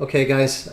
Okay guys,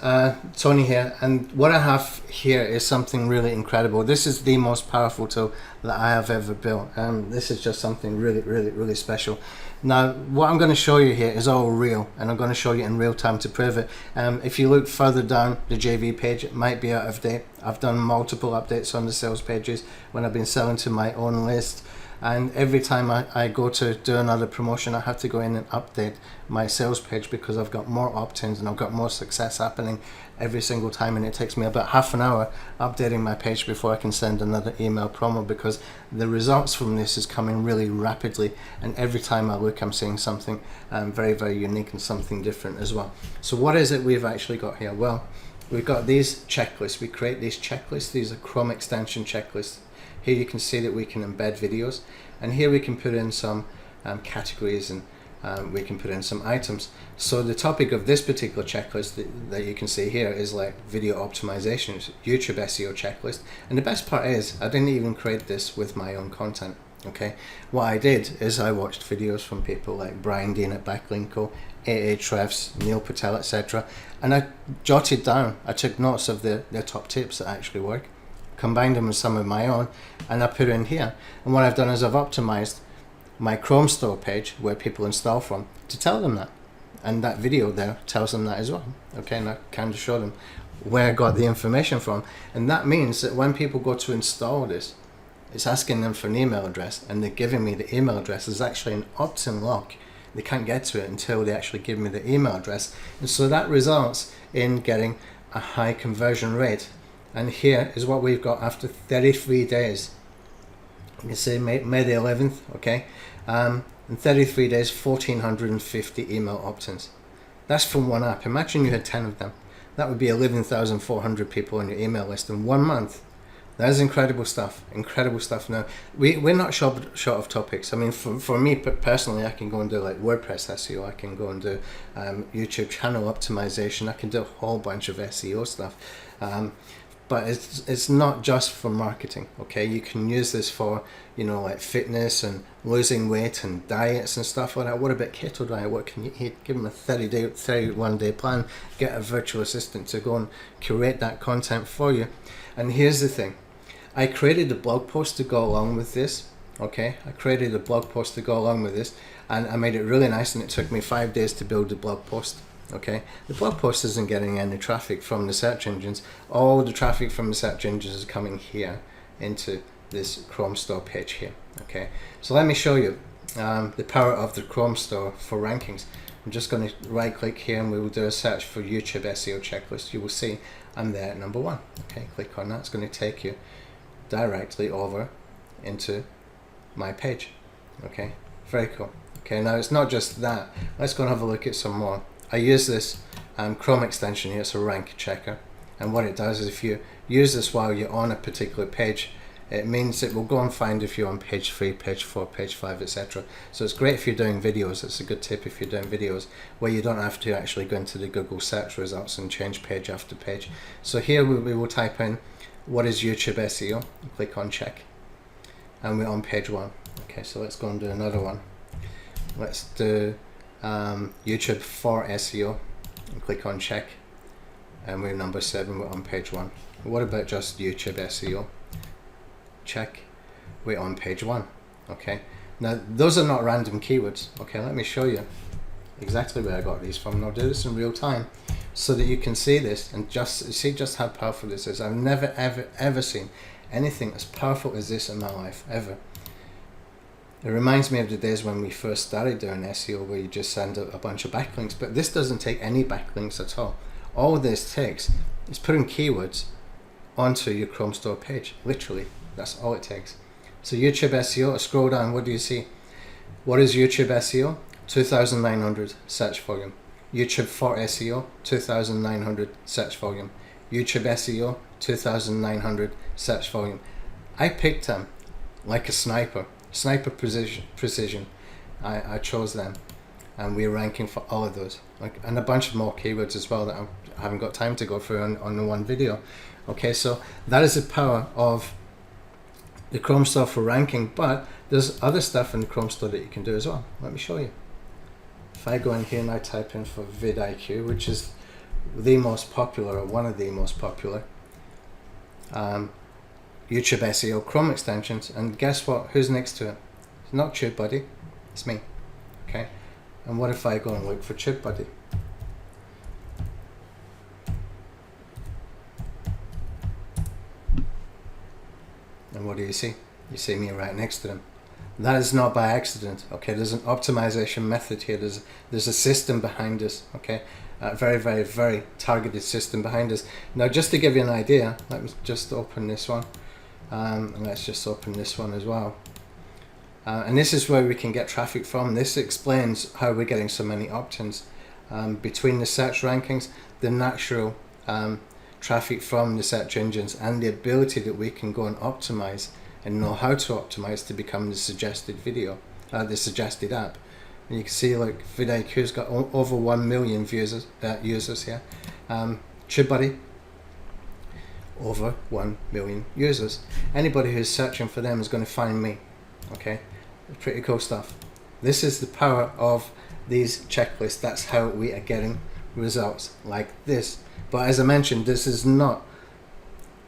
Tony here, and what I have here is something really incredible. This is the most powerful tool that I have ever built. This is just something really special. Now what I'm going to show you here is all real, and I'm going to show you in real time to prove it. If you look further down the JV page, it might be out of date. I've done multiple updates on the sales pages when I've been selling to my own list. And every time I go to do another promotion, I have to go in and update my sales page because I've got more opt-ins and I've got more success happening every single time, and it takes me about half an hour updating my page before I can send another email promo, because the results from this is coming really rapidly, and every time I look I'm seeing something very unique and something different as well. So what is it we've actually got here? Well, we've got these checklists. We create these checklists. These are Chrome extension checklists. Here you can see that we can embed videos, and here we can put in some categories, and we can put in some items. So the topic of this particular checklist that you can see here is like video optimization. It's YouTube SEO checklist, and the best part is I didn't even create this with my own content. Okay, what I did is I watched videos from people like Brian Dean at Backlinko, Ahrefs, Neil Patel, etc., and I jotted down, I took notes of their top tips that actually work, combined them with some of my own, and I put it in here. And what I've done is I've optimized my Chrome store page where people install from to tell them that, and that video there tells them that as well. Okay, and I kind of show them where I got the information from, and that means that when people go to install this, it's asking them for an email address, and they're giving me the email address. There's actually an opt-in lock. They can't get to it until they actually give me the email address, and so that results in getting a high conversion rate. And here is what we've got after 33 days. You see May the 11th, okay? In 33 days, 1,450 email opt-ins. That's from one app. Imagine you had 10 of them. That would be 11,400 people on your email list in 1 month. That is incredible stuff. Incredible stuff. Now, we're not short of topics. I mean, for me personally, I can go and do like WordPress SEO. I can go and do YouTube channel optimization. I can do a whole bunch of SEO stuff. But it's not just for marketing, okay? You can use this for, you know, like fitness and losing weight and diets and stuff like that. What about keto diet? What can you eat? Give them a 31-day plan. Get a virtual assistant to go and curate that content for you. And here's the thing. I created a blog post to go along with this, okay? I created a blog post to go along with this, and I made it really nice, and it took me 5 days to build the blog post. Okay, the blog post isn't getting any traffic from the search engines. All the traffic from the search engines is coming here into this Chrome store page here. Okay, so let me show you the power of the Chrome store for rankings. I'm just going to right click here, and we will do a search for YouTube SEO checklist. You will see I'm there at number 1. Okay, click on that. It's going to take you directly over into my page. Okay, very cool. Okay, now it's not just that. Let's go and have a look at some more. I use this Chrome extension here. It's a rank checker, and what it does is if you use this while you're on a particular page, it means it will go and find if you're on page 3, page 4, page 5, etc. So it's great if you're doing videos. It's a good tip if you're doing videos where you don't have to actually go into the Google search results and change page after page. So here we will type in what is YouTube SEO, click on check, and we're on page 1. Okay, so let's go and do another one. Let's do YouTube for SEO, and click on check, and we're number 7. We're on page 1. What about just YouTube SEO? Check, we're on page 1. Okay, now those are not random keywords. Okay, let me show you exactly where I got these from, and I'll do this in real time so that you can see this and just see just how powerful this is. I've never ever seen anything as powerful as this in my life, ever. It reminds me of the days when we first started doing SEO, where you just send a bunch of backlinks, but this doesn't take any backlinks at all. All this takes is putting keywords onto your Chrome store page. Literally, that's all it takes. So YouTube SEO, scroll down, what do you see? What is YouTube SEO? 2,900 search volume. YouTube for SEO, 2,900 search volume. YouTube SEO, 2,900 search volume. I picked them like a sniper precision. I chose them, and we're ranking for all of those, and a bunch of more keywords as well that I haven't got time to go through on the one video. Okay, so that is the power of the Chrome store for ranking, but there's other stuff in the Chrome store that you can do as well. Let me show you. If I go in here and I type in for vidIQ, which is the most popular, or one of the most popular YouTube SEO Chrome extensions. And guess what? Who's next to it? It's not TubeBuddy, it's me. Okay. And what if I go and look for TubeBuddy? And what do you see? You see me right next to them. That is not by accident. Okay, there's an optimization method here. There's a system behind this. Okay, a very, very, very targeted system behind us. Now, just to give you an idea, let me just open this one, and let's just open this one as well. And this is where we can get traffic from. This explains how we're getting so many opt-ins between the search rankings, the natural traffic from the search engines, and the ability that we can go and optimize and know how to optimize to become the suggested video, the suggested app. And you can see, like, vidIQ's got over 1 million users here. TubeBuddy, over 1 million users. Anybody who's searching for them is going to find me. Okay, pretty cool stuff. This is the power of these checklists. That's how we are getting results like this. But as I mentioned, this is not,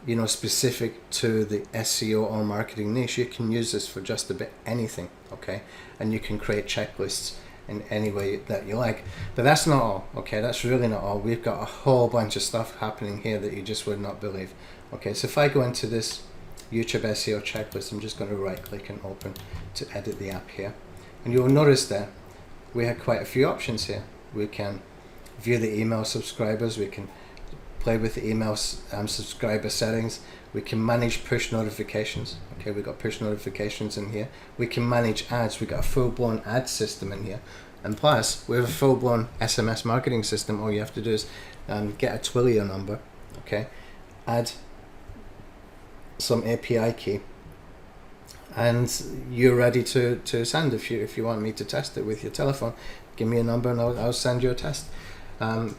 you know, specific to the SEO or marketing niche. You can use this for just about anything, okay? And you can create checklists in any way that you like. But that's not all, okay? That's really not all. We've got a whole bunch of stuff happening here that you just would not believe. Okay, so if I go into this YouTube SEO checklist, I'm just going to right click and open to edit the app here. And you'll notice that we have quite a few options here. We can view the email subscribers, we can play with the email subscriber settings, we can manage push notifications. Okay, we've got push notifications in here. We can manage ads. We've got a full-blown ad system in here. And plus, we have a full-blown SMS marketing system. All you have to do is get a Twilio number, okay, add some API key, and you're ready to send. If you want me to test it with your telephone, give me a number and I'll send you a test.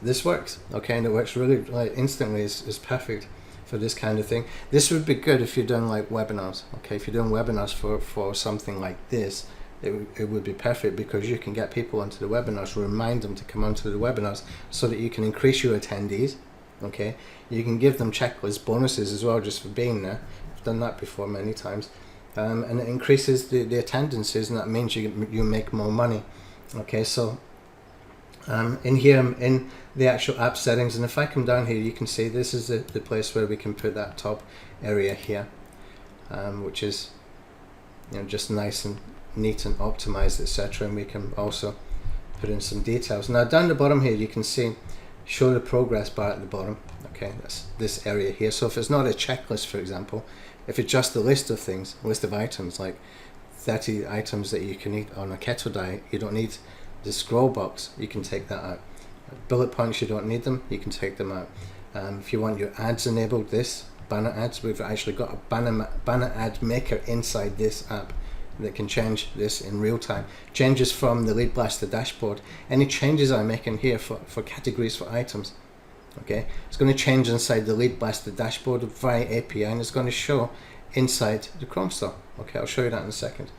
This works, okay, and it works really, like, instantly. Is perfect for this kind of thing. This would be good if you're doing like webinars, okay? If you're doing webinars for something like this, it would be perfect, because you can get people onto the webinars, remind them to come onto the webinars so that you can increase your attendees, okay? You can give them checklist bonuses as well just for being there. I've done that before many times. And it increases the attendances, and that means you make more money, okay? So in here, in the actual app settings, and if I come down here, you can see this is the place where we can put that top area here, which is, you know, just nice and neat and optimized, etc. And we can also put in some details. Now down the bottom here, you can see show the progress bar at the bottom. Okay, that's this area here. So if it's not a checklist, for example, if it's just a list of things, a list of items, like 30 items that you can eat on a keto diet, you don't need the scroll box, you can take that out. Bullet points, you don't need them, you can take them out. If you want your ads enabled, this banner ads, we've actually got a banner ad maker inside this app that can change this in real time. Changes from the LeadBlasta dashboard. Any changes I make in here for categories, for items, okay, it's going to change inside the LeadBlasta dashboard via API, and it's going to show inside the Chrome store. Okay, I'll show you that in a second.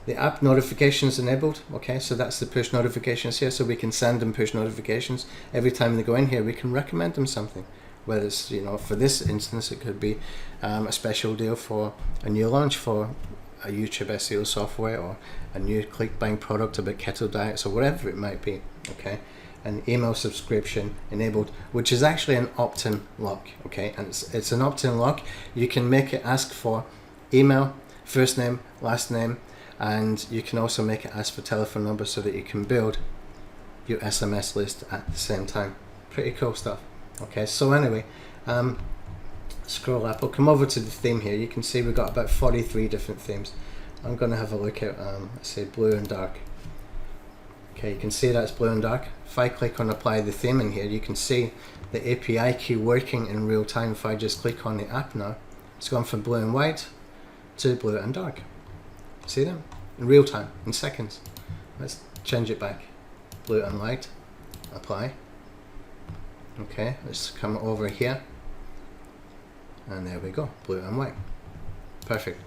The app notifications enabled, okay, so that's the push notifications here, so we can send them push notifications. Every time they go in here, we can recommend them something. Whether it's, you know, for this instance, it could be a special deal for a new launch for a YouTube SEO software, or a new ClickBank product about keto diets, or whatever it might be, okay. An email subscription enabled, which is actually an opt-in lock, okay, and it's an opt-in lock. You can make it ask for email, first name, last name, and you can also make it ask for telephone number so that you can build your SMS list at the same time. Pretty cool stuff. Okay, so anyway, scroll up, I'll come over to the theme here. You can see we've got about 43 different themes. I'm going to have a look at, let's say, blue and dark. Okay, you can see that's blue and dark. If I click on apply the theme in here, you can see the API key working in real time. If I just click on the app now, it's gone from blue and white to blue and dark. See them? In real time, in seconds. Let's change it back. Blue and light, apply. Okay, let's come over here. And there we go, blue and white. Perfect,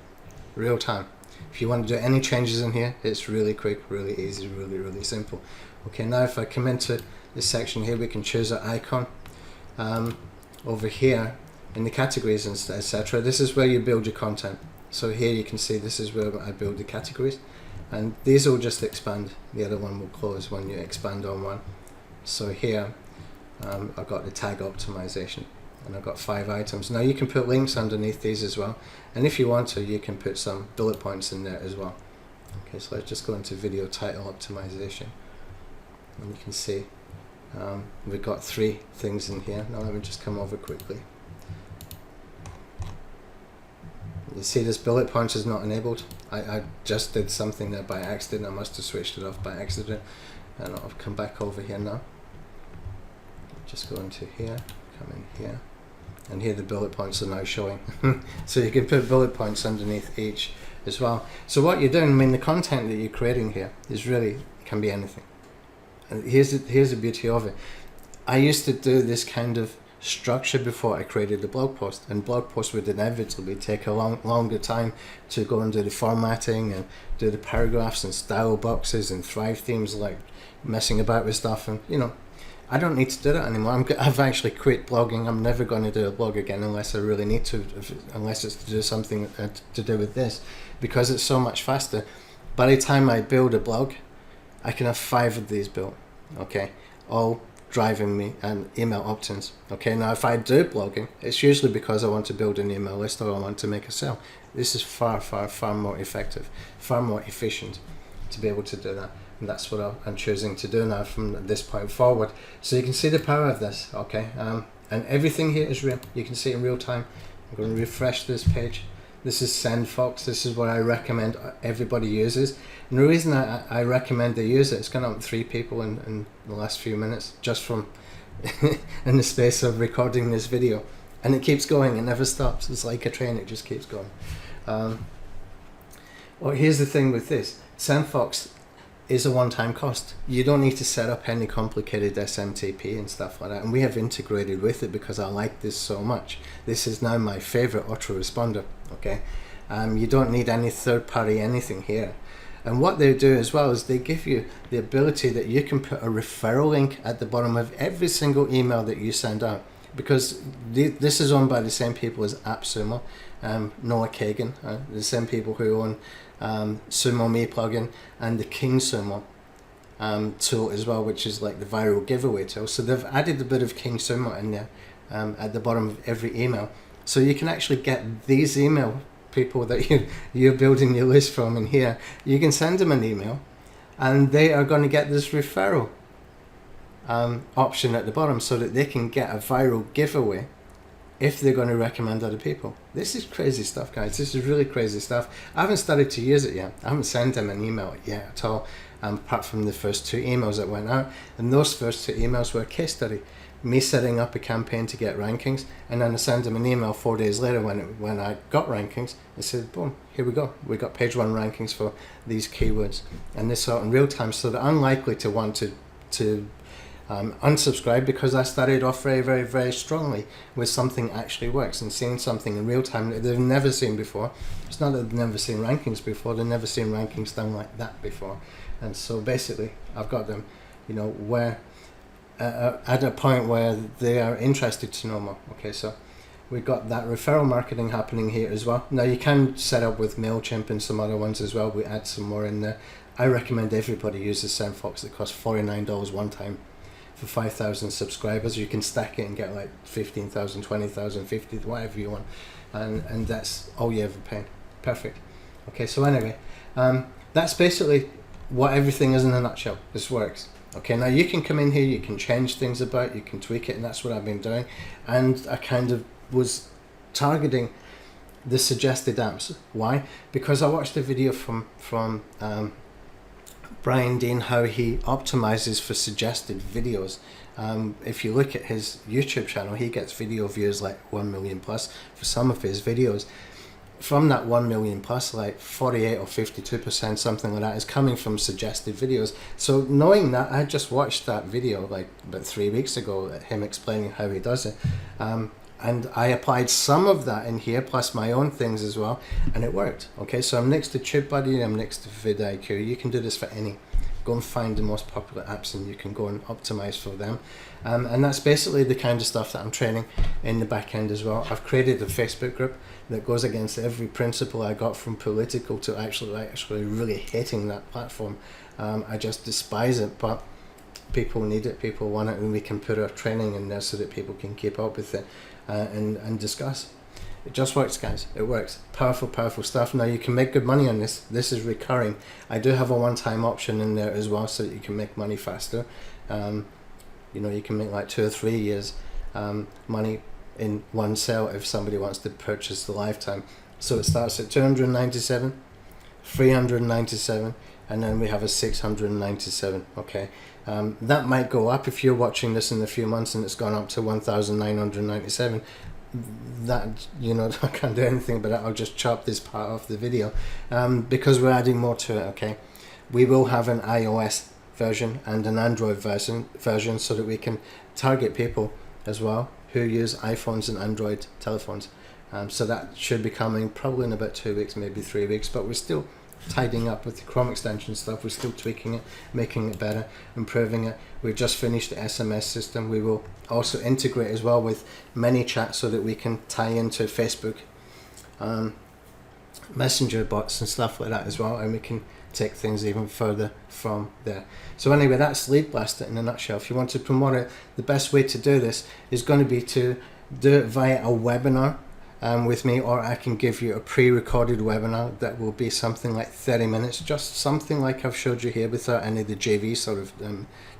real time. If you want to do any changes in here, it's really quick, really easy, really simple. Okay, now if I come into this section here, we can choose an icon. Over here in the categories and etc. This is where you build your content. So here you can see this is where I build the categories, and these will just expand. The other one will close when you expand on one. So here I've got the tag optimization, and I've got 5 items. Now you can put links underneath these as well, and if you want to, you can put some bullet points in there as well. Okay, so let's just go into video title optimization, and you can see we've got 3 things in here. Now let me just come over quickly. You see this bullet points is not enabled. I just did something there by accident. I must have switched it off by accident, and I'll come back over here now. Just go into here, come in here, and here the bullet points are now showing. So you can put bullet points underneath each as well. So what you're doing, I mean, the content that you're creating here is really, can be anything. And here's the beauty of it. I used to do this kind of structure before I created the blog post, and blog posts would inevitably take a longer time to go and do the formatting and do the paragraphs and style boxes and Thrive themes, like messing about with stuff. And you know, I don't need to do that anymore. I've actually quit blogging. I'm never going to do a blog again unless I really need to, unless it's to do something to do with this, because it's so much faster. By the time I build a blog, I can have 5 of these built, okay, all driving me and email opt-ins. Okay, now if I do blogging, it's usually because I want to build an email list or I want to make a sale. This is far more effective, far more efficient to be able to do that, and that's what I'm choosing to do now from this point forward. So you can see the power of this, okay, and everything here is real. You can see it in real time. I'm going to refresh this page. This is SendFox. This is what I recommend everybody uses. And the reason I recommend they use it, it's gone up to 3 people in the last few minutes, just from in the space of recording this video. And it keeps going, it never stops. It's like a train, it just keeps going. Well, here's the thing with this. SendFox is a one-time cost. You don't need to set up any complicated SMTP and stuff like that, and we have integrated with it because I like this so much. This is now my favorite autoresponder, okay? You don't need any third-party anything here. And what they do as well is they give you the ability that you can put a referral link at the bottom of every single email that you send out, because this is owned by the same people as AppSumo, Noah Kagan, the same people who own Sumo Me plugin and the King Sumo tool as well, which is like the viral giveaway tool. So they've added a bit of King Sumo in there at the bottom of every email, so you can actually get these email people that you're building your list from in here. You can send them an email and they are going to get this referral option at the bottom, so that they can get a viral giveaway if they're going to recommend other people. This is crazy stuff, guys. This is really crazy stuff. I haven't started to use it yet. I haven't sent them an email yet at all, apart from the first 2 emails that went out. And those first 2 emails were a case study. Me setting up a campaign to get rankings, and then I sent them an email 4 days later when I got rankings. I said, boom, here we go. We got page 1 rankings for these keywords. And this out in real time, so they're unlikely to want to unsubscribe, because I started off very strongly with something actually works and seeing something in real time that they've never seen before. It's not that they've never seen rankings before, they've never seen rankings done like that before. And so basically I've got them, you know, where at a point where they are interested to know more. Okay, so we've got that referral marketing happening here as well. Now you can set up with MailChimp and some other ones as well. We add some more in there. I recommend everybody uses SendFox. It costs $49 one time. For 5,000 subscribers, you can stack it and get like 15,000, 20,000, 50, whatever you want, and that's all you ever pay. Perfect. Okay, so anyway, that's basically what everything is in a nutshell. This works. Okay, now you can come in here, you can change things about, you can tweak it, and that's what I've been doing. And I kind of was targeting the suggested apps. Why? Because I watched a video from Brian Dean, how he optimizes for suggested videos. If you look at his YouTube channel, he gets video views like 1 million plus for some of his videos. From that 1 million plus, like 48 or 52%, something like that, is coming from suggested videos. So knowing that, I just watched that video like about 3 weeks ago, him explaining how he does it. And I applied some of that in here, plus my own things as well, and it worked. Okay, so I'm next to TubeBuddy, I'm next to vidIQ. You can do this for any Go and find the most popular apps and you can go and optimize for them. And that's basically the kind of stuff that I'm training in the back end as well. I've created a Facebook group that goes against every principle I got from political to actually really hating that platform. I just despise it, but people need it, people want it, and we can put our training in there so that people can keep up with it and discuss. It just works, guys. It works. Powerful, powerful stuff. Now you can make good money on this. This is recurring. I do have a one-time option in there as well so that you can make money faster. You know, you can make like 2 or 3 years money in one sale if somebody wants to purchase the lifetime. So it starts at 297, 397, and then we have a 697. Okay, that might go up if you're watching this in a few months and it's gone up to 1,997. That, you know, I can't do anything but I'll just chop this part off the video because we're adding more to it. Okay, we will have an iOS version and an Android version so that we can target people as well who use iPhones and Android telephones. So that should be coming probably in about 2 weeks, maybe 3 weeks, but we're still tidying up with the Chrome extension stuff. We're still tweaking it, making it better, improving it. We've just finished the SMS system. We will also integrate as well with ManyChat so that we can tie into Facebook Messenger bots and stuff like that as well, and we can take things even further from there. So anyway, that's LeadBlasta in a nutshell. If you want to promote it, the best way to do this is going to be to do it via a webinar with me, or I can give you a pre-recorded webinar that will be something like 30 minutes, just something like I've showed you here without any of the JV sort of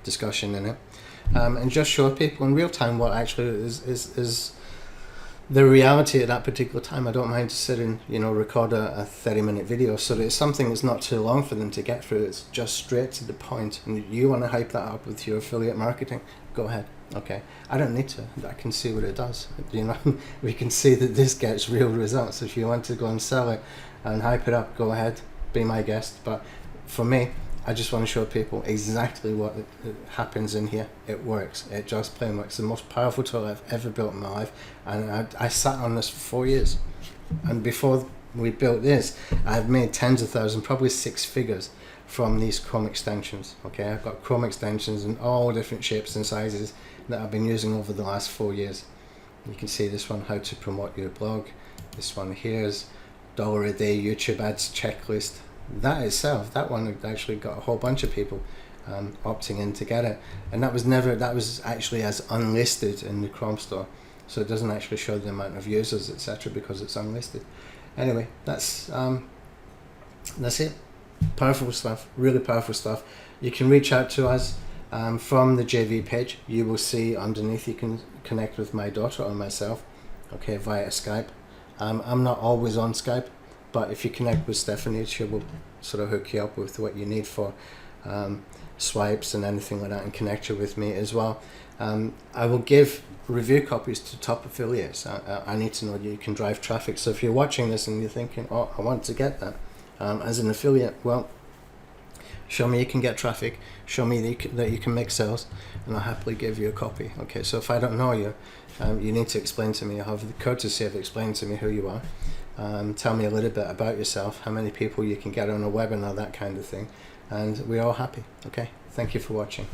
discussion in it, and just show people in real time what actually is the reality at that particular time. I don't mind to sit and, you know, record a 30-minute video so that it's something that's not too long for them to get through. It's just straight to the point, and you want to hype that up with your affiliate marketing, go ahead. Okay, I don't need to. I can see what it does. You know, we can see that this gets real results. If you want to go and sell it and hype it up, go ahead, be my guest. But for me, I just want to show people exactly what it happens in here. It works. It just plain works. It's the most powerful tool I've ever built in my life, and I sat on this for 4 years. And before we built this, I've made tens of thousands, probably 6 figures from these Chrome extensions. Okay, I've got Chrome extensions in all different shapes and sizes that I've been using over the last 4 years. You can see this one, how to promote your blog. This one here is $1 a day YouTube ads checklist. That itself, that one actually got a whole bunch of people opting in to get it, and that was actually as unlisted in the Chrome store, so it doesn't actually show the amount of users, etc., because it's unlisted. Anyway, that's it. Powerful stuff, really powerful stuff. You can reach out to us from the JV page. You will see underneath you can connect with my daughter or myself, okay, via Skype. I'm not always on Skype, but if you connect with Stephanie, she will sort of hook you up with what you need for swipes and anything like that, and connect you with me as well. I will give review copies to top affiliates. I need to know that you can drive traffic. So if you're watching this and you're thinking, oh, I want to get that as an affiliate, well, show me you can get traffic, show me that you can make sales, and I'll happily give you a copy. Okay, so if I don't know you, you need to explain to me, have the courtesy of explaining to me who you are. Tell me a little bit about yourself, how many people you can get on a webinar, that kind of thing, and we're all happy. Okay, thank you for watching.